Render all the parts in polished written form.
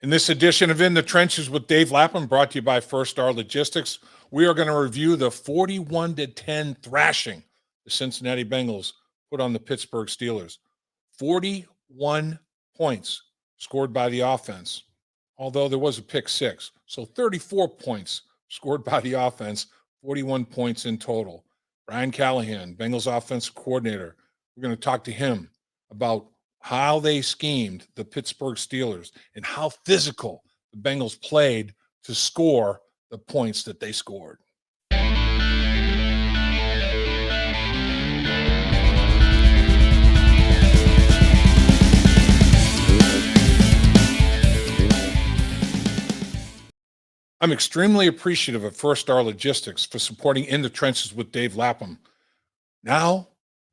In this edition of In the Trenches with Dave Lapham, brought to you by First Star Logistics, we are going to review the 41-10 thrashing the Cincinnati Bengals put on the Pittsburgh Steelers. 41 points scored by the offense, although there was a pick six. So 34 points scored by the offense, 41 points in total. Brian Callahan, Bengals offensive coordinator, we're going to talk to him about how they schemed the Pittsburgh Steelers and how physical the Bengals played to score the points that they scored. I'm extremely appreciative of First Star Logistics for supporting In the Trenches with Dave Lapham. Now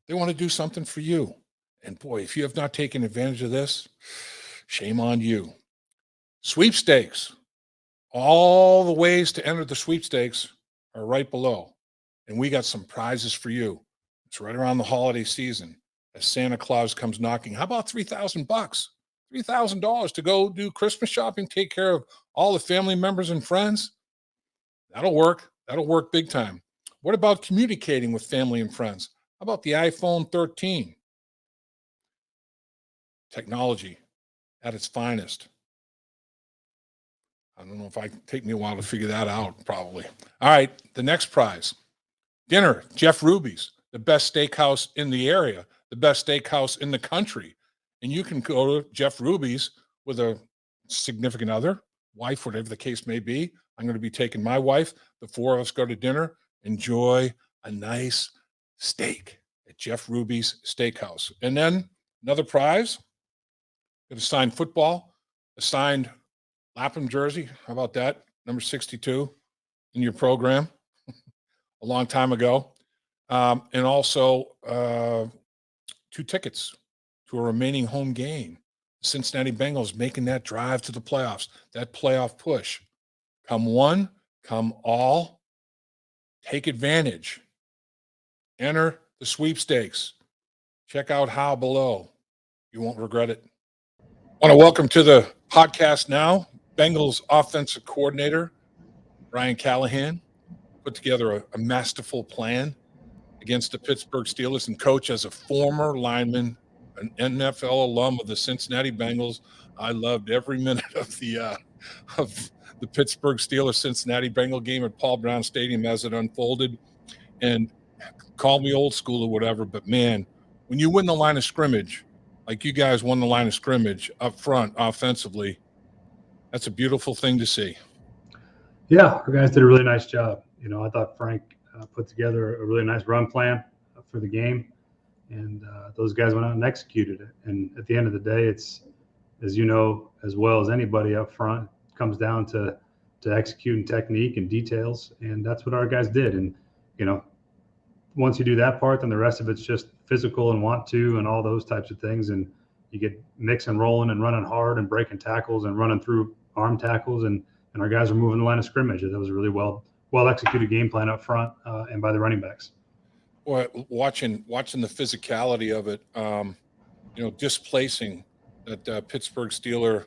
they want to do something for you. And boy, if you have not taken advantage of this, shame on you. Sweepstakes. All the ways to enter the sweepstakes are right below. And we got some prizes for you. It's right around the holiday season as Santa Claus comes knocking. How about $3,000? $3,000 to go do Christmas shopping, take care of all the family members and friends? That'll work. That'll work big time. What about communicating with family and friends? How about the iPhone 13? Technology at its finest. I don't know if take me a while to figure that out, probably. All right, the next prize. Dinner, Jeff Ruby's, the best steakhouse in the area, the best steakhouse in the country. And you can go to Jeff Ruby's with a significant other, wife, whatever the case may be. I'm going to be taking my wife. The four of us go to dinner, enjoy a nice steak at Jeff Ruby's Steakhouse. And then another prize. Get a signed football, a signed Lapham jersey. How about that? Number 62 in your program a long time ago. And also 2 tickets to a remaining home game. Cincinnati Bengals making that drive to the playoffs, that playoff push. Come one, come all. Take advantage. Enter the sweepstakes. Check out how below. You won't regret it. I want to welcome to the podcast now Bengals offensive coordinator Brian Callahan. Put together a masterful plan against the Pittsburgh Steelers, and coach as a former lineman, an NFL alum of the Cincinnati Bengals. I loved every minute of the Pittsburgh Steelers Cincinnati Bengal game at Paul Brown Stadium as it unfolded. And call me old school or whatever, but man, when you win the line of scrimmage, like you guys won the line of scrimmage up front offensively, that's a beautiful thing to see. Yeah, our guys did a really nice job. I thought Frank put together a really nice run plan for the game, and those guys went out and executed it. And at the end of the day, it's, as you know, as well as anybody up front, it comes down to executing technique and details, and that's what our guys did. And, once you do that part, then the rest of it's just physical and want to and all those types of things. And you get Mixon rolling and running hard and breaking tackles and running through arm tackles. And our guys are moving the line of scrimmage. That was a really well executed game plan up front and by the running backs. Well, watching the physicality of it, displacing that Pittsburgh Steeler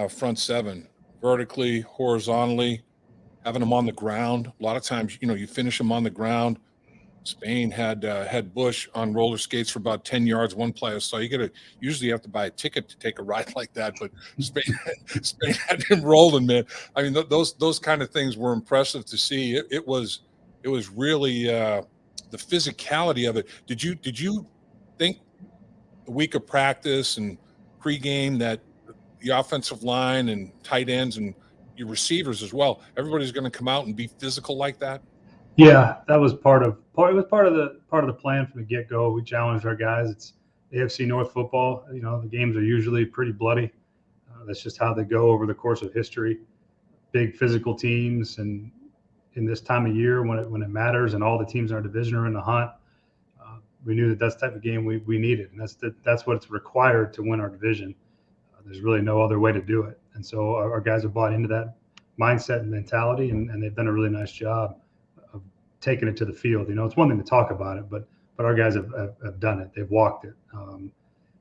front seven vertically, horizontally, having them on the ground. A lot of times, you finish them on the ground. Spain had Bush on roller skates for about 10 yards one play. So you usually have to buy a ticket to take a ride like that. But Spain had him rolling, man. I mean, those kind of things were impressive to see. It was really the physicality of it. Did you think the week of practice and pregame that the offensive line and tight ends and your receivers as well, everybody's going to come out and be physical like that? Yeah, that was part of the plan from the get-go. We challenged our guys. It's AFC North football. The games are usually pretty bloody. That's just how they go over the course of history. Big physical teams, and in this time of year when it matters, and all the teams in our division are in the hunt, we knew that's the type of game we needed, and that's what's required to win our division. There's really no other way to do it, and so our guys have bought into that mindset and mentality, and they've done a really nice job of taking it to the field. It's one thing to talk about it, but our guys have done it. They've walked it.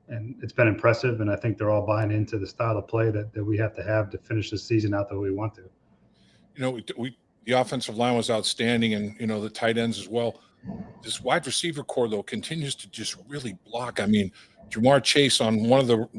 and it's been impressive. And I think they're all buying into the style of play that we have to finish the season out the way we want to. The offensive line was outstanding, and the tight ends as well. This wide receiver core, though, continues to just really block. I mean, Jamar Chase on one of the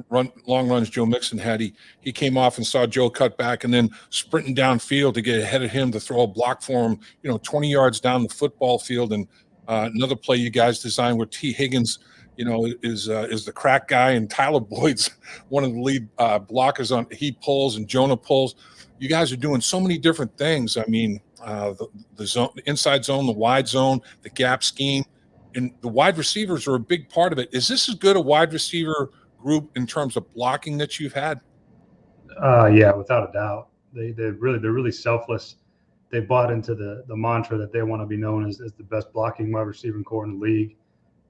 long runs Joe Mixon had, he came off and saw Joe cut back and then sprinting downfield to get ahead of him to throw a block for him, 20 yards down the football field. And another play you guys designed where T. Higgins, is the crack guy, and Tyler Boyd's one of the lead blockers on. He pulls and Jonah pulls. You guys are doing so many different things. I mean, the zone, the inside zone, the wide zone, the gap scheme, and the wide receivers are a big part of it. Is this as good a wide receiver group in terms of blocking that you've had? Yeah, without a doubt. They're really selfless. They bought into the mantra that they want to be known as the best blocking wide receiving core in the league.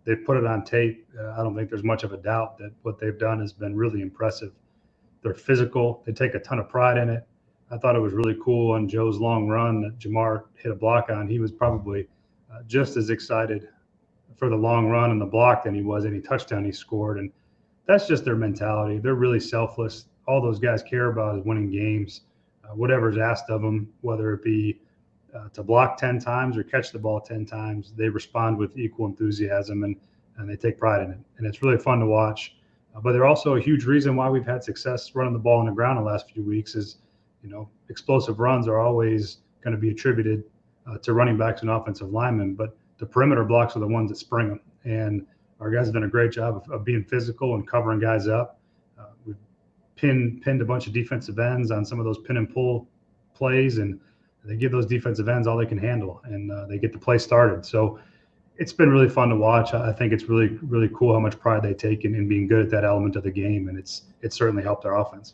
They put it on tape. I don't think there's much of a doubt that what they've done has been really impressive. They're physical. They take a ton of pride in it. I thought it was really cool on Joe's long run that Jamar hit a block on. He was probably just as excited for the long run and the block than he was any touchdown he scored. And that's just their mentality. They're really selfless. All those guys care about is winning games, whatever's asked of them, whether it be to block 10 times or catch the ball 10 times. They respond with equal enthusiasm, and they take pride in it. And it's really fun to watch. But they're also a huge reason why we've had success running the ball on the ground the last few weeks is, explosive runs are always going to be attributed to running backs and offensive linemen, but the perimeter blocks are the ones that spring them. And our guys have done a great job of being physical and covering guys up. We've pinned a bunch of defensive ends on some of those pin and pull plays, and they give those defensive ends all they can handle, and they get the play started. So it's been really fun to watch. I think it's really, really cool how much pride they take in being good at that element of the game, and it's certainly helped our offense.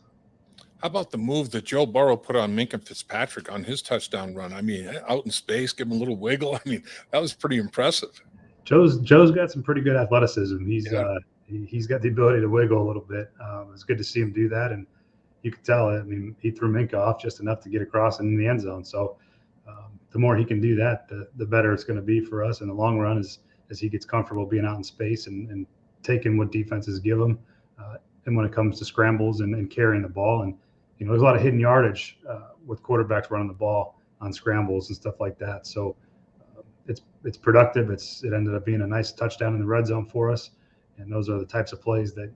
How about the move that Joe Burrow put on Minkah Fitzpatrick on his touchdown run? I mean, out in space, give him a little wiggle. I mean, that was pretty impressive. Joe's got some pretty good athleticism. He's got the ability to wiggle a little bit. It's good to see him do that, and you could tell. I mean, he threw Minkah off just enough to get across in the end zone. So the more he can do that, the better it's going to be for us in the long run as he gets comfortable being out in space and taking what defenses give him. And when it comes to scrambles and carrying the ball, and there's a lot of hidden yardage with quarterbacks running the ball on scrambles and stuff like that. So it's productive. It ended up being a nice touchdown in the red zone for us. And those are the types of plays that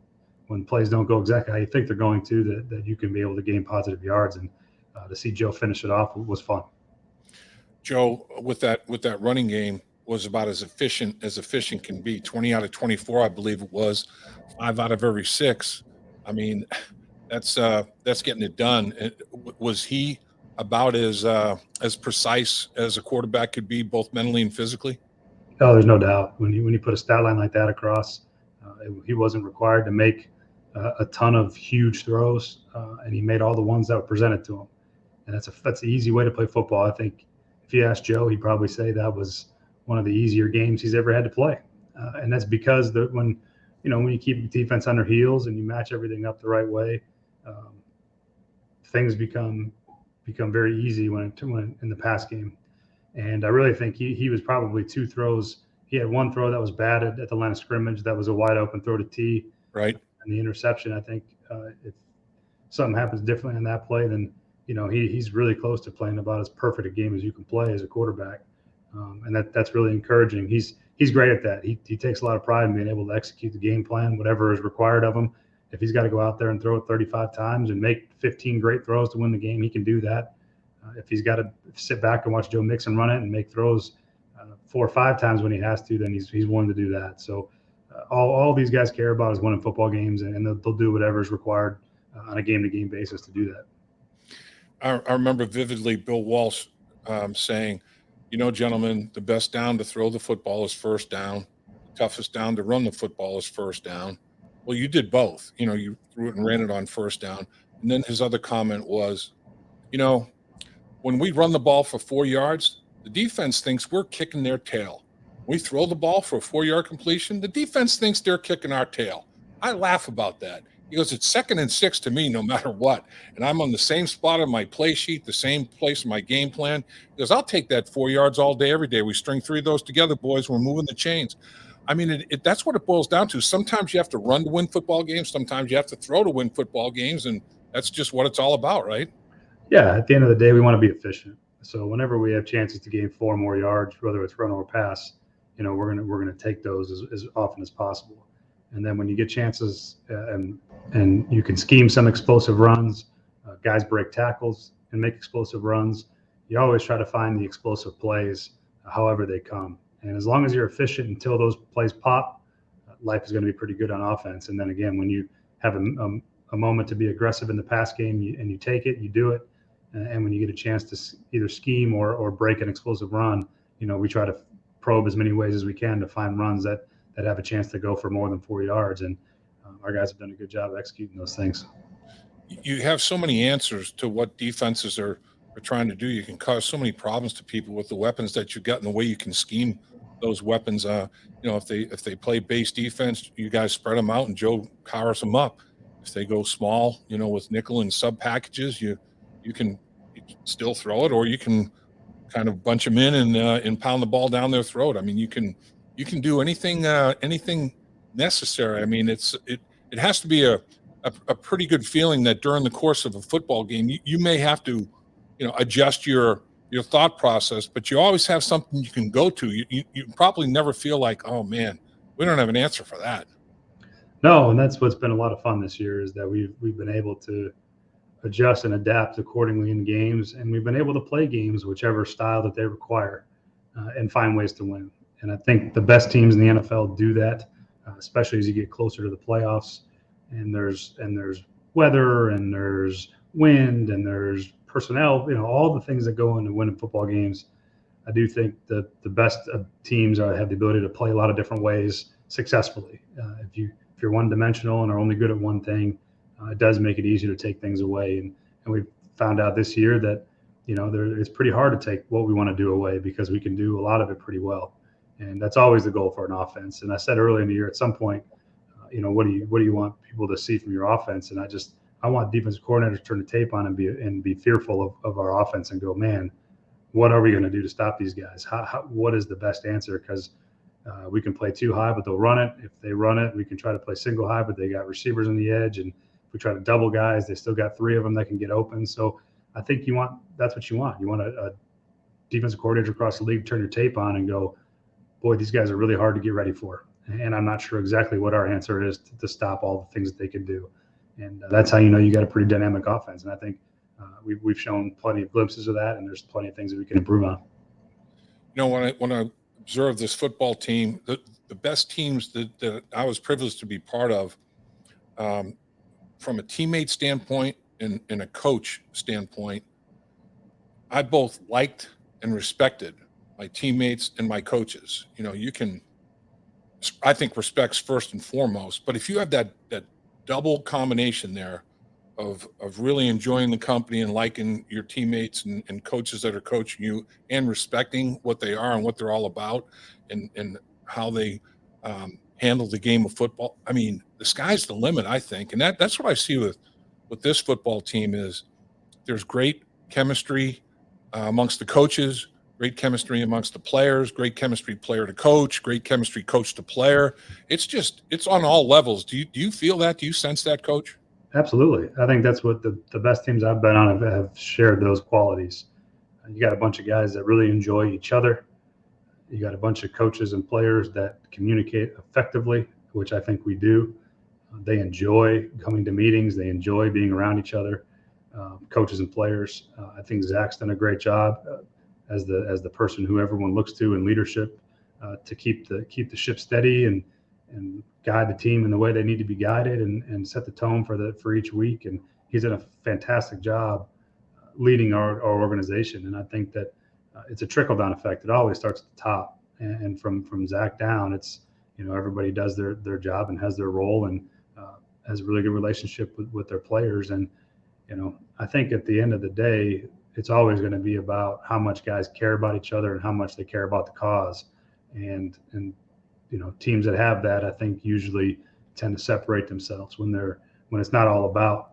when plays don't go exactly how you think they're going to, that you can be able to gain positive yards. And to see Joe finish it off was fun. Joe, with that running game, was about as efficient can be. 20 out of 24, I believe it was. 5 out of every 6. I mean, that's getting it done. Was he about as precise as a quarterback could be, both mentally and physically? No, there's no doubt. When you put a stat line like that across, he wasn't required to make a ton of huge throws, and he made all the ones that were presented to him. And that's an easy way to play football. I think if you ask Joe, he'd probably say that was one of the easier games he's ever had to play. And that's because when you keep the defense on their heels and you match everything up the right way, things become very easy when in the pass game. And I really think he was probably 2 throws. He had one throw that was bad at the line of scrimmage. That was a wide open throw to T. Right. And the interception, I think if something happens differently on that play, then he's really close to playing about as perfect a game as you can play as a quarterback. And that's really encouraging. He's great at that. He takes a lot of pride in being able to execute the game plan, whatever is required of him. If he's got to go out there and throw it 35 times and make 15 great throws to win the game, he can do that. If he's got to sit back and watch Joe Mixon run it and make throws 4 or 5 times when he has to, then he's willing to do that. So all these guys care about is winning football games, and they'll do whatever is required on a game-to-game basis to do that. I remember vividly Bill Walsh saying, gentlemen, the best down to throw the football is first down. The toughest down to run the football is first down. Well, you did both. You threw it and ran it on first down. And then his other comment was, when we run the ball for 4 yards, the defense thinks we're kicking their tail. We throw the ball for a 4-yard completion, the defense thinks they're kicking our tail. I laugh about that. He goes, it's 2nd and 6 to me no matter what. And I'm on the same spot on my play sheet, the same place in my game plan. He goes, I'll take that 4 yards all day, every day. We string 3 of those together, boys. We're moving the chains. I mean, that's what it boils down to. Sometimes you have to run to win football games. Sometimes you have to throw to win football games, and that's just what it's all about, right? Yeah, at the end of the day, we want to be efficient. So whenever we have chances to gain 4 more yards, whether it's run or pass, we're gonna take those as often as possible. And then when you get chances and you can scheme some explosive runs, guys break tackles and make explosive runs. You always try to find the explosive plays, however they come. And as long as you're efficient until those plays pop, life is going to be pretty good on offense. And then again, when you have a moment to be aggressive in the pass game and you take it, you do it. And when you get a chance to either scheme or break an explosive run, we try to probe as many ways as we can to find runs that have a chance to go for more than 4 yards. And our guys have done a good job of executing those things. You have so many answers to what defenses are trying to do. You can cause so many problems to people with the weapons that you've got and the way you can scheme those weapons. If they play base defense, you guys spread them out and Joe powers them up. If they go small, with nickel and sub packages, you can still throw it, or you can kind of bunch them in and pound the ball down their throat. I mean, you can do anything necessary. I mean, it has to be a pretty good feeling that during the course of a football game, you may have to, adjust your thought process, but you always have something you can go to. You probably never feel like, oh man, we don't have an answer for that. No, and that's what's been a lot of fun this year is that we've been able to adjust and adapt accordingly in games, and we've been able to play games whichever style that they require and find ways to win. And I think the best teams in the NFL do that, especially as you get closer to the playoffs. And there's weather and there's wind and there's personnel, all the things that go into winning football games. I do think that the best teams have the ability to play a lot of different ways successfully. If you're one-dimensional and are only good at one thing, it does make it easier to take things away. And we've found out this year that, it's pretty hard to take what we want to do away because we can do a lot of it pretty well. And that's always the goal for an offense. And I said earlier in the year, at some point, what do you want people to see from your offense? And I want defensive coordinators to turn the tape on and be fearful of our offense and go, man, what are we going to do to stop these guys? What is the best answer? Because we can play too high, but they'll run it. If they run it, we can try to play single high, but they got receivers on the edge. And if we try to double guys, they still got 3 of them that can get open. So I think that's what you want. You want a defensive coordinator across the league to turn your tape on and go, boy, these guys are really hard to get ready for. And I'm not sure exactly what our answer is to stop all the things that they can do. And that's how you got a pretty dynamic offense. And I think we've shown plenty of glimpses of that, and there's plenty of things that we can improve on. When I observe this football team, the best teams that I was privileged to be part of, from a teammate standpoint and a coach standpoint, I both liked and respected my teammates and my coaches. I think respect's first and foremost, but if you have that double combination there of really enjoying the company and liking your teammates and coaches that are coaching you and respecting what they are and what they're all about and how they handle the game of football. I mean, the sky's the limit, I think. And that's what I see with this football team is there's great chemistry amongst the coaches, great chemistry amongst the players, great chemistry player to coach, great chemistry coach to player. It's on all levels. Do you feel that? Do you sense that, Coach? Absolutely. I think that's what the best teams I've been on have shared those qualities. You got a bunch of guys that really enjoy each other. You got a bunch of coaches and players that communicate effectively, which I think we do. They enjoy coming to meetings. They enjoy being around each other, coaches and players. I think Zach's done a great job as the person who everyone looks to in leadership to keep the ship steady and guide the team in the way they need to be guided and set the tone for each week. And he's done a fantastic job leading our organization. And I think that it's a trickle-down effect. It always starts at the top, and from Zach down, it's everybody does their job and has their role and has a really good relationship with their players. And I think at the end of the day, it's always going to be about how much guys care about each other and how much they care about the cause. And teams that have that, I think, usually tend to separate themselves when it's not all about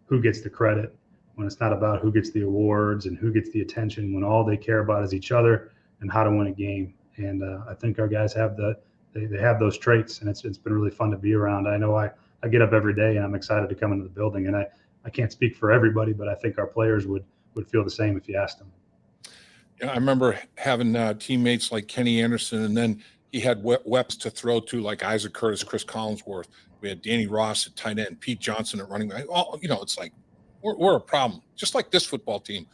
who gets the credit, when it's not about who gets the awards and who gets the attention, when all they care about is each other and how to win a game. And I think our guys have the they have those traits, and it's been really fun to be around. I know I get up every day and I'm excited to come into the building, and I can't speak for everybody, but I think our players would feel the same if you asked them. Yeah, I remember having teammates like Kenny Anderson, and then he had weapons to throw to like Isaac Curtis, Chris Collinsworth. We had Danny Ross at tight end, Pete Johnson at running back. Oh, it's like we're a problem, just like this football team.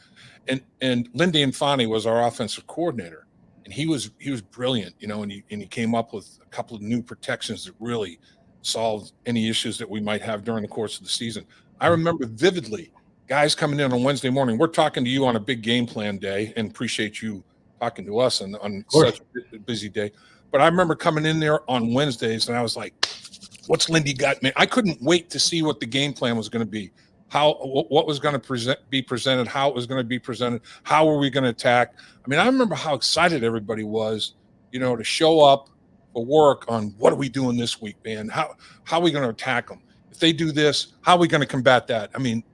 And Lindy Infante was our offensive coordinator, and he was brilliant, and he came up with a couple of new protections that really solved any issues that we might have during the course of the season. I remember vividly guys coming in on Wednesday morning. We're talking to you on a big game plan day, and appreciate you talking to us on such a busy day. But I remember coming in there on Wednesdays, and I was like, what's Lindy got, man? I couldn't wait to see what the game plan was going to be, what was going to be presented, how it was going to be presented, how were we going to attack. I mean, I remember how excited everybody was, to show up for work on what are we doing this week, man? How are we going to attack them? If they do this, how are we going to combat that? I mean,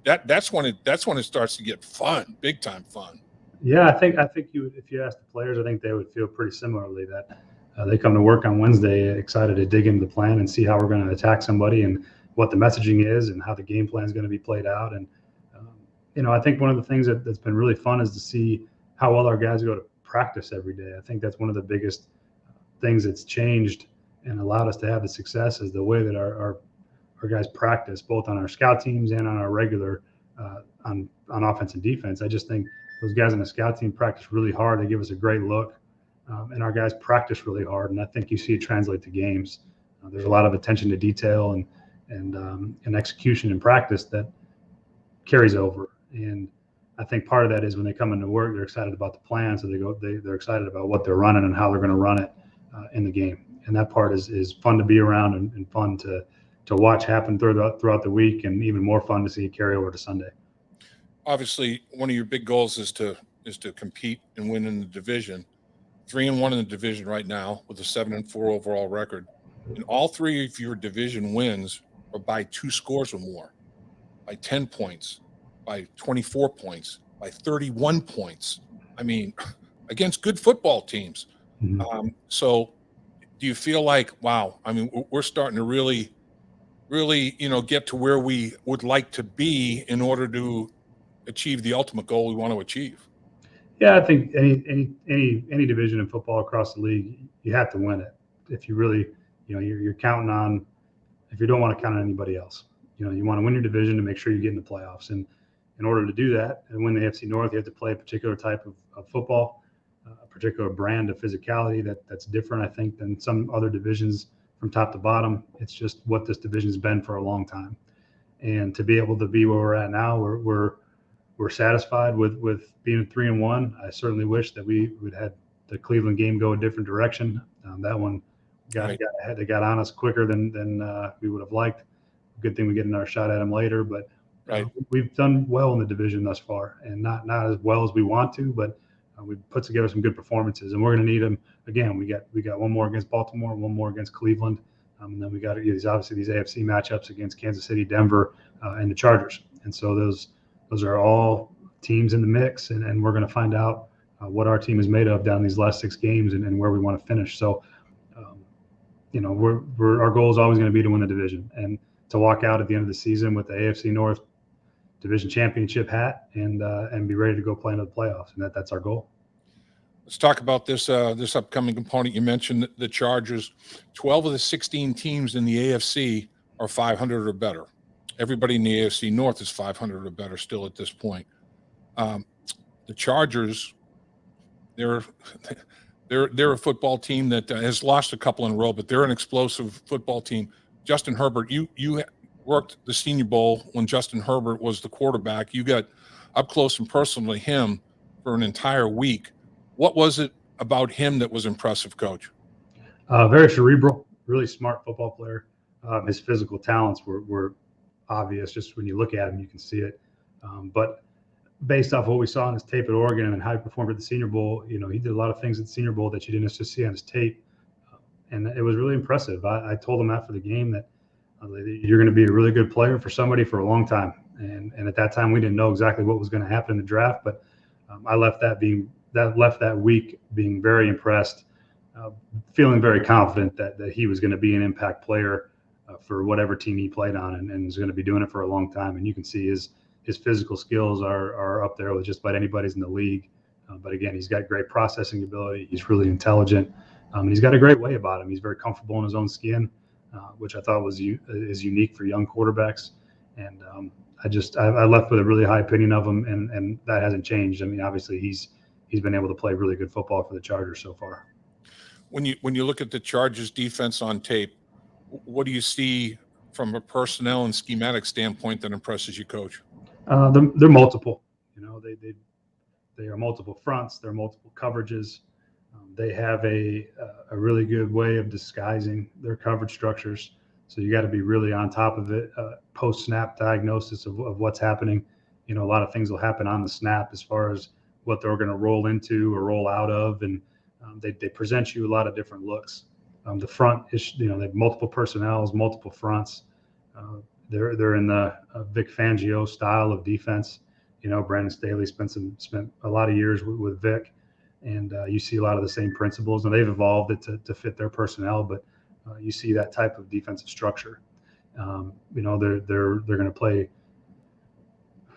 that's when it starts to get fun, big time fun. Yeah, I think if you ask the players, I think they would feel pretty similarly that they come to work on Wednesday excited to dig into the plan and see how we're going to attack somebody and what the messaging is and how the game plan is going to be played out. And I think one of the things that's been really fun is to see how well our guys go to practice every day. I think that's one of the biggest things that's changed and allowed us to have the success is the way that our guys practice, both on our scout teams and on our regular on offense and defense. I just think those guys on the scout team practice really hard. They give us a great look, and our guys practice really hard. And I think you see it translate to games. There's a lot of attention to detail and execution in practice that carries over. And I think part of that is when they come into work, they're excited about the plan, so they're excited about what they're running and how they're going to run it in the game. And that part is fun to be around and fun to watch happen throughout the week, and even more fun to see it carry over to Sunday. Obviously, one of your big goals is to compete and win in the division. 3-1 in the division right now with a 7-4 overall record. And all three of your division wins are by 2 scores or more, by 10 points, by 24 points, by 31 points. I mean, against good football teams. Mm-hmm. So do you feel like, wow, I mean, we're starting to really, get to where we would like to be in order to achieve the ultimate goal we want to achieve? Yeah, I think any division in football across the league, you have to win it. If you really, you're counting on, if you don't want to count on anybody else, you want to win your division to make sure you get in the playoffs. And in order to do that and win the AFC North, you have to play a particular type of football, a particular brand of physicality that's different, I think, than some other divisions from top to bottom. It's just what this division's been for a long time. And to be able to be where we're at now, we're satisfied with being 3-1. I certainly wish that we would had the Cleveland game go a different direction. That one got on us quicker than we would have liked. Good thing we get another shot at them later, but we've done well in the division thus far, and not as well as we want to, but we've put together some good performances, and we're going to need them again. We got one more against Baltimore, one more against Cleveland, and then we got these AFC matchups against Kansas City, Denver, and the Chargers. And so those are all teams in the mix, and we're going to find out what our team is made of down these last 6 games and where we want to finish. So, our goal is always going to be to win the division and to walk out at the end of the season with the AFC North division championship hat and be ready to go play into the playoffs. And that's our goal. Let's talk about this upcoming component. You mentioned the Chargers. 12 of the 16 teams in the AFC are 500 or better. Everybody in the AFC North is 500 or better still at this point. The Chargers, they're a football team that has lost a couple in a row, but they're an explosive football team. Justin Herbert, you worked the Senior Bowl when Justin Herbert was the quarterback. You got up close and personal to him for an entire week. What was it about him that was impressive, Coach? Very cerebral, really smart football player. His physical talents were obvious. Just when you look at him, you can see it. But based off what we saw on his tape at Oregon and how he performed at the Senior Bowl, he did a lot of things at the Senior Bowl that you didn't necessarily see on his tape. And it was really impressive. I told him after the game that you're going to be a really good player for somebody for a long time. And at that time, we didn't know exactly what was going to happen in the draft, but I left that week being very impressed feeling very confident that he was going to be an impact player for whatever team he played on, and is going to be doing it for a long time. And you can see his physical skills are up there with just about anybody's in the league. But again, he's got great processing ability. He's really intelligent. And he's got a great way about him. He's very comfortable in his own skin, which I thought is unique for young quarterbacks. And I left with a really high opinion of him, and that hasn't changed. I mean, obviously he's been able to play really good football for the Chargers so far. When you look at the Chargers defense on tape, what do you see from a personnel and schematic standpoint that impresses you, Coach? They're multiple. They are multiple fronts. They're multiple coverages. They have a really good way of disguising their coverage structures. So you got to be really on top of it. Post-snap diagnosis of what's happening. A lot of things will happen on the snap as far as what they're going to roll into or roll out of, and they present you a lot of different looks. The front is, they have multiple personnels, multiple fronts. They're in the Vic Fangio style of defense. Brandon Staley spent a lot of years with Vic, and you see a lot of the same principles. And they've evolved it to fit their personnel, but you see that type of defensive structure. They're going to play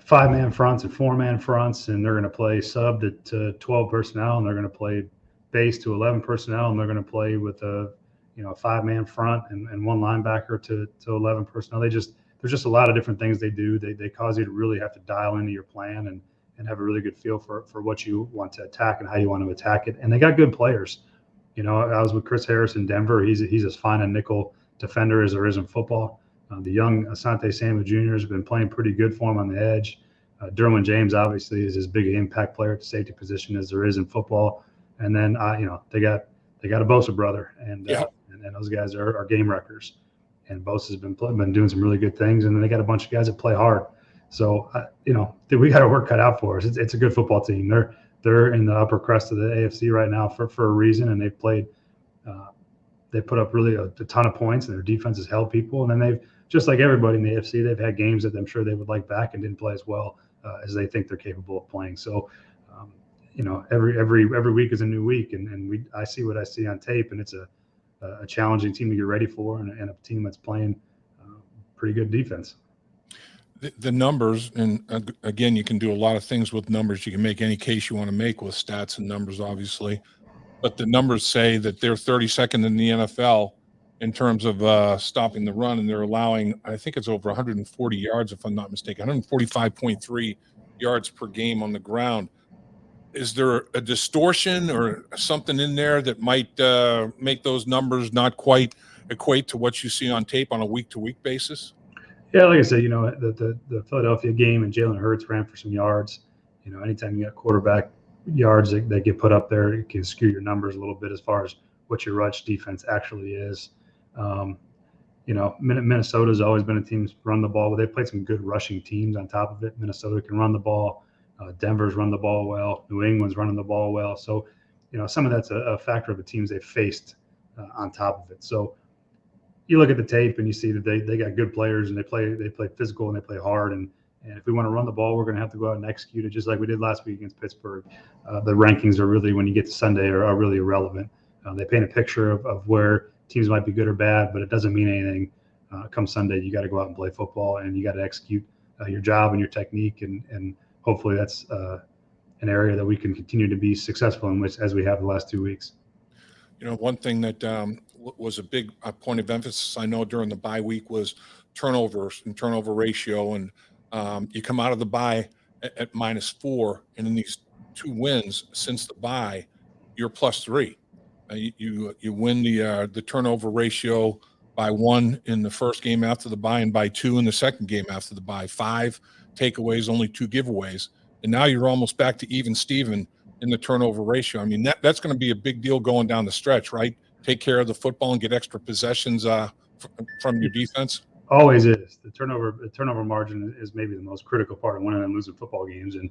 5-man fronts and 4-man fronts, and they're going to play sub to 12 personnel, and they're going to play base to 11 personnel, and they're going to play with a 5-man front and 1 linebacker to 11 personnel. There's just a lot of different things they do. They cause you to really have to dial into your plan and have a really good feel for what you want to attack and how you want to attack it. And they got good players. I was with Chris Harris in Denver. He's as fine a nickel defender as there is in football. The young Asante Samuel Jr. has been playing pretty good for him on the edge. Derwin James obviously is as big an impact player at the safety position as there is in football. And then they got a Bosa brother, and those guys are game wreckers. And Bosa's been doing some really good things, and then they got a bunch of guys that play hard. So we got our work cut out for us. It's a good football team. They're in the upper crust of the AFC right now for a reason, and they've played. They put up really a ton of points, and their defense has held people. And then they've, just like everybody in the AFC, they've had games that I'm sure they would like back and didn't play as well as they think they're capable of playing. So, every week is a new week, and I see what I see on tape, and it's a challenging team to get ready for, and a team that's playing pretty good defense. The numbers, and again, you can do a lot of things with numbers. You can make any case you want to make with stats and numbers, obviously. But the numbers say that they're 32nd in the NFL in terms of stopping the run, and they're allowing, I think it's over 140 yards, if I'm not mistaken, 145.3 yards per game on the ground. Is there a distortion or something in there that might make those numbers not quite equate to what you see on tape on a week-to-week basis? Yeah, like I said, the Philadelphia game and Jalen Hurts ran for some yards. Anytime you got quarterback yards that get put up there, it can skew your numbers a little bit as far as what your rush defense actually is. Minnesota's always been a team that's run the ball, but they played some good rushing teams on top of it. Minnesota can run the ball. Denver's run the ball well. New England's running the ball well. So, some of that's a factor of the teams they've faced on top of it. So you look at the tape and you see that they got good players, and they play physical and they play hard. And if we want to run the ball, we're going to have to go out and execute it just like we did last week against Pittsburgh. The rankings are really, when you get to Sunday, are really irrelevant. They paint a picture of where teams might be good or bad, but it doesn't mean anything. Come Sunday, you got to go out and play football, and you got to execute your job and your technique, and hopefully that's an area that we can continue to be successful in, which as we have the last 2 weeks. One thing that was a big point of emphasis, I know, during the bye week was turnovers and turnover ratio. And you come out of the bye at -4, and in these 2 wins since the bye, you're +3. You win the turnover ratio by 1 in the first game after the bye, and by 2 in the second game after the bye. 5 takeaways, only 2 giveaways, and now you're almost back to even Steven in the turnover ratio. I mean, that's going to be a big deal going down the stretch, right? Take care of the football and get extra possessions from your defense. Always is. The turnover margin is maybe the most critical part of winning and losing football games. And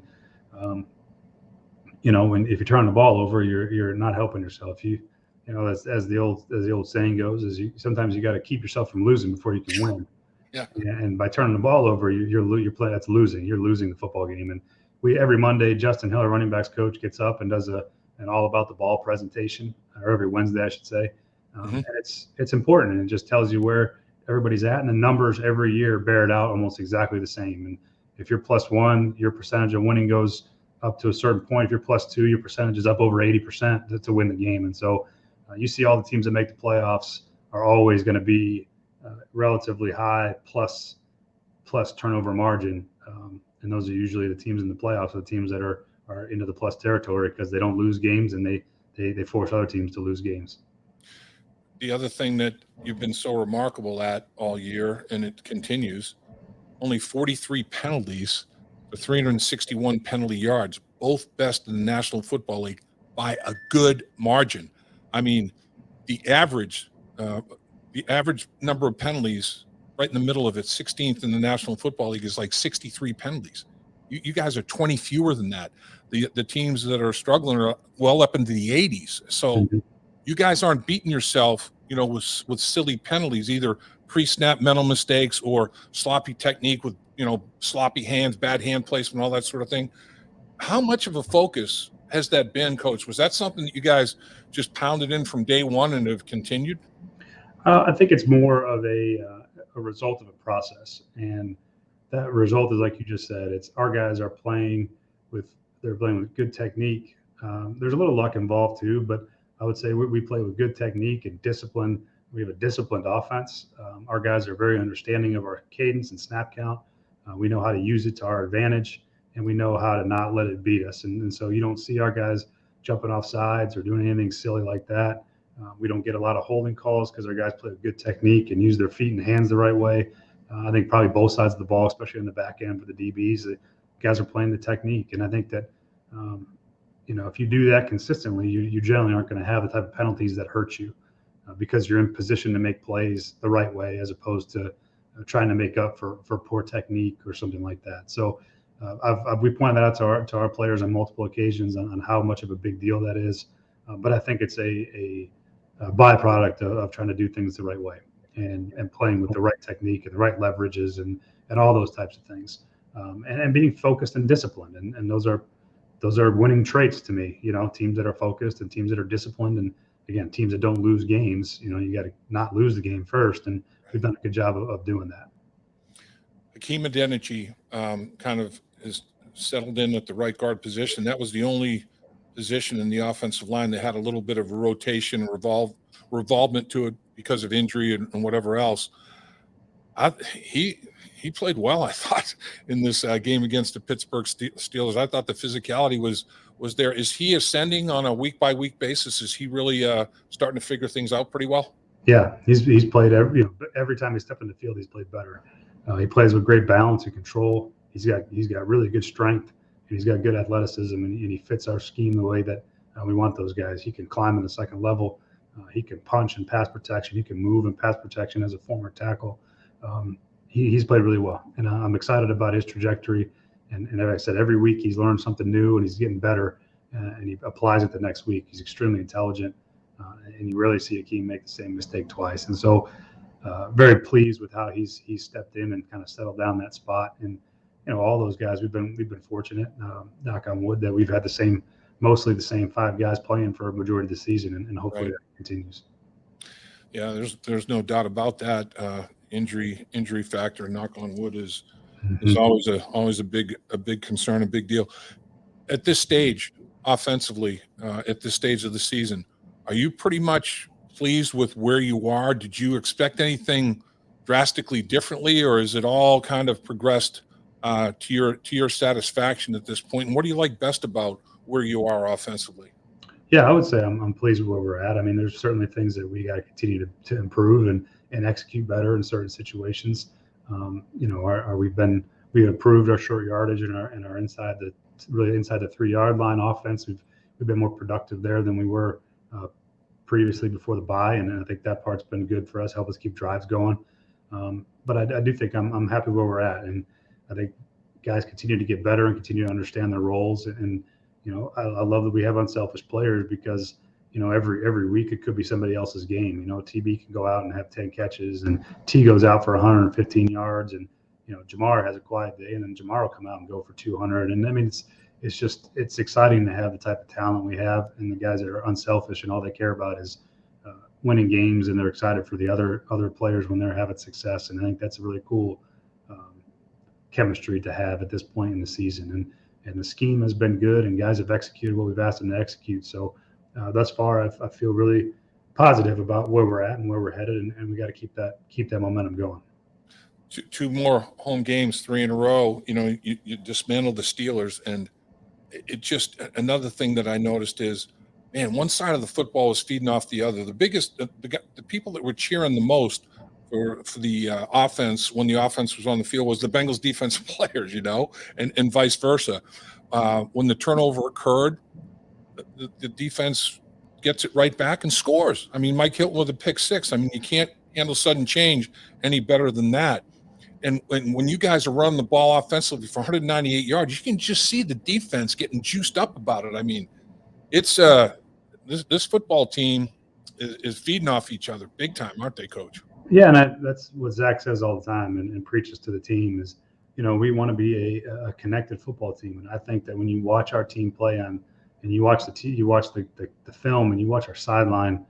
if you turn the ball over, you're not helping yourself. As the old saying goes, sometimes you got to keep yourself from losing before you can win. Yeah. And by turning the ball over, you're playing, that's losing. You're losing the football game. And every Monday, Justin Hill, our running backs coach, gets up and does a and all about the ball presentation, or every Wednesday, I should say. Mm-hmm. And it's important, and it just tells you where everybody's at, and the numbers every year bear it out almost exactly the same. And if you're +1, your percentage of winning goes up to a certain point. If you're +2, your percentage is up over 80% to win the game. And so you see all the teams that make the playoffs are always going to be relatively high plus turnover margin. And those are usually the teams in the playoffs, the teams that are into the plus territory, because they don't lose games, and they force other teams to lose games. The other thing that you've been so remarkable at all year, and it continues, only 43 penalties for 361 penalty yards, both best in the National Football League by a good margin. I mean, the average number of penalties right in the middle of it, 16th in the National Football League, is like 63 penalties. You guys are 20 fewer than that. The teams that are struggling are well up into the 80s. So you guys aren't beating yourself, with silly penalties, either pre-snap mental mistakes or sloppy technique with, sloppy hands, bad hand placement, all that sort of thing. How much of a focus has that been, Coach? Was that something that you guys just pounded in from day one and have continued? I think it's more of a result of a process, and that result is, like you just said, it's our guys are playing with good technique. There's a little luck involved too, but I would say we play with good technique and discipline. We have a disciplined offense. Our guys are very understanding of our cadence and snap count. We know how to use it to our advantage, and we know how to not let it beat us. And so you don't see our guys jumping off sides or doing anything silly like that. We don't get a lot of holding calls because our guys play with good technique and use their feet and hands the right way. I think probably both sides of the ball, especially in the back end for the DBs, the guys are playing the technique. And I think that, if you do that consistently, you generally aren't going to have the type of penalties that hurt you because you're in position to make plays the right way, as opposed to trying to make up for poor technique or something like that. So we pointed that out to our players on multiple occasions on how much of a big deal that is. But I think it's a byproduct of trying to do things the right way and playing with the right technique and the right leverages and all those types of things, and being focused and disciplined. And those are winning traits to me. Teams that are focused and teams that are disciplined, and again, teams that don't lose games. You got to not lose the game first, and we've done a good job of doing that. Hakeem Adeniji kind of is settled in at the right guard position. That was the only position in the offensive line that had a little bit of a rotation and revolvement to it because of injury and whatever else. He played well, I thought, in this game against the Pittsburgh Steelers. I thought the physicality was there. Is he ascending on a week-by-week basis? Is he really starting to figure things out pretty well? Yeah, he's played every time he stepped in the field, he's played better. He plays with great balance and control. He's got really good strength. He's got good athleticism, and he fits our scheme the way that we want those guys. He can climb in the second level. He can punch in pass protection. He can move in pass protection as a former tackle. He's played really well, and I'm excited about his trajectory. And like I said, every week he's learned something new, and he's getting better, and he applies it the next week. He's extremely intelligent, and you rarely see Hakeem make the same mistake twice. And so very pleased with how he's stepped in and kind of settled down that spot. And all those guys, we've been fortunate, knock on wood, that we've had mostly the same 5 guys playing for a majority of the season, and hopefully right. That continues. Yeah, there's no doubt about that. Injury factor, knock on wood, is always a big concern, a big deal. At this stage, offensively, at this stage of the season, are you pretty much pleased with where you are? Did you expect anything drastically differently, or is it all kind of progressed to your satisfaction at this point? And what do you like best about where you are offensively? Yeah, I would say I'm pleased with where we're at. I mean, there's certainly things that we got to continue to improve and execute better in certain situations. We've improved our short yardage and our inside the 3-yard line offense. We've been more productive there than we were previously before the bye, and I think that part's been good for us, help us keep drives going. But I do think I'm happy where we're at, and I think guys continue to get better and continue to understand their roles. And I love that we have unselfish players, because every week it could be somebody else's game. TB can go out and have 10 catches, and T goes out for 115 yards, and Jamar has a quiet day, and then Jamar will come out and go for 200. And I mean, it's exciting to have the type of talent we have, and the guys that are unselfish and all they care about is winning games, and they're excited for the other players when they're having success. And I think that's a really cool chemistry to have at this point in the season. And the scheme has been good, and guys have executed what we've asked them to execute. So thus far, I feel really positive about where we're at and where we're headed, and we got to keep that momentum going. Two more home games, 3 in a row. You dismantled the Steelers, and it just, another thing that I noticed is, man, one side of the football was feeding off the other. The people that were cheering the most for the offense when the offense was on the field was the Bengals defensive players, and vice versa. When the turnover occurred, the defense gets it right back and scores. I mean, Mike Hilton with a pick 6. I mean, you can't handle sudden change any better than that. And when you guys are running the ball offensively for 198 yards, you can just see the defense getting juiced up about it. I mean, it's this football team is feeding off each other big time, aren't they, Coach? Yeah, and that's what Zach says all the time and preaches to the team is, we want to be a connected football team. And I think that when you watch our team play and you watch the film and you watch our sideline,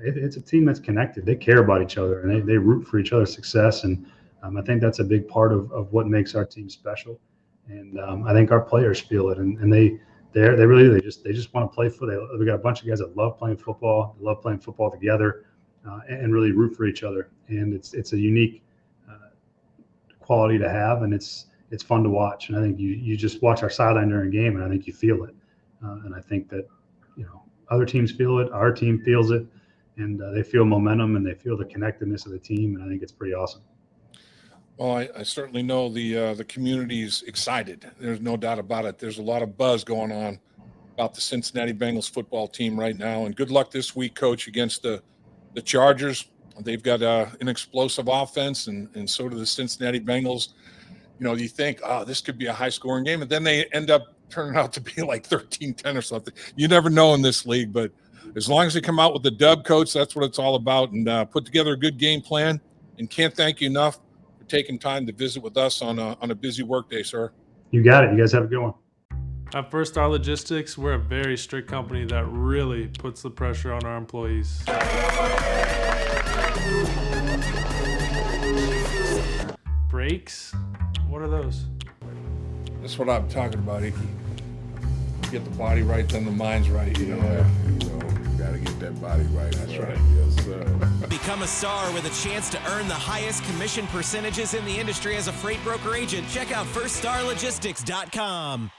it's a team that's connected. They care about each other, and they root for each other's success. And I think that's a big part of what makes our team special. And I think our players feel it, and they really just want to play football. We got a bunch of guys that love playing football. They love playing football together, and really root for each other. And it's a unique quality to have, and it's fun to watch. And I think you just watch our sideline during a game, and I think you feel it. And I think that other teams feel it. Our team feels it, and they feel momentum, and they feel the connectedness of the team. And I think it's pretty awesome. Well, I certainly know the community's excited. There's no doubt about it. There's a lot of buzz going on about the Cincinnati Bengals football team right now. And good luck this week, Coach, against the Chargers. They've got an explosive offense, and so do the Cincinnati Bengals. You think, this could be a high-scoring game, and then they end up turning out to be like 13-10 or something. You never know in this league, but as long as they come out with the dub, Coach, that's what it's all about, and put together a good game plan. And can't thank you enough for taking time to visit with us on a busy workday, sir. You got it. You guys have a good one. At First Star Logistics, we're a very strict company that really puts the pressure on our employees. Breaks? What are those? That's what I'm talking about, Icky. Get the body right, then the mind's right. Gotta get that body right. That's right. Yes, sir. Become a star with a chance to earn the highest commission percentages in the industry as a freight broker agent. Check out FirstStarLogistics.com.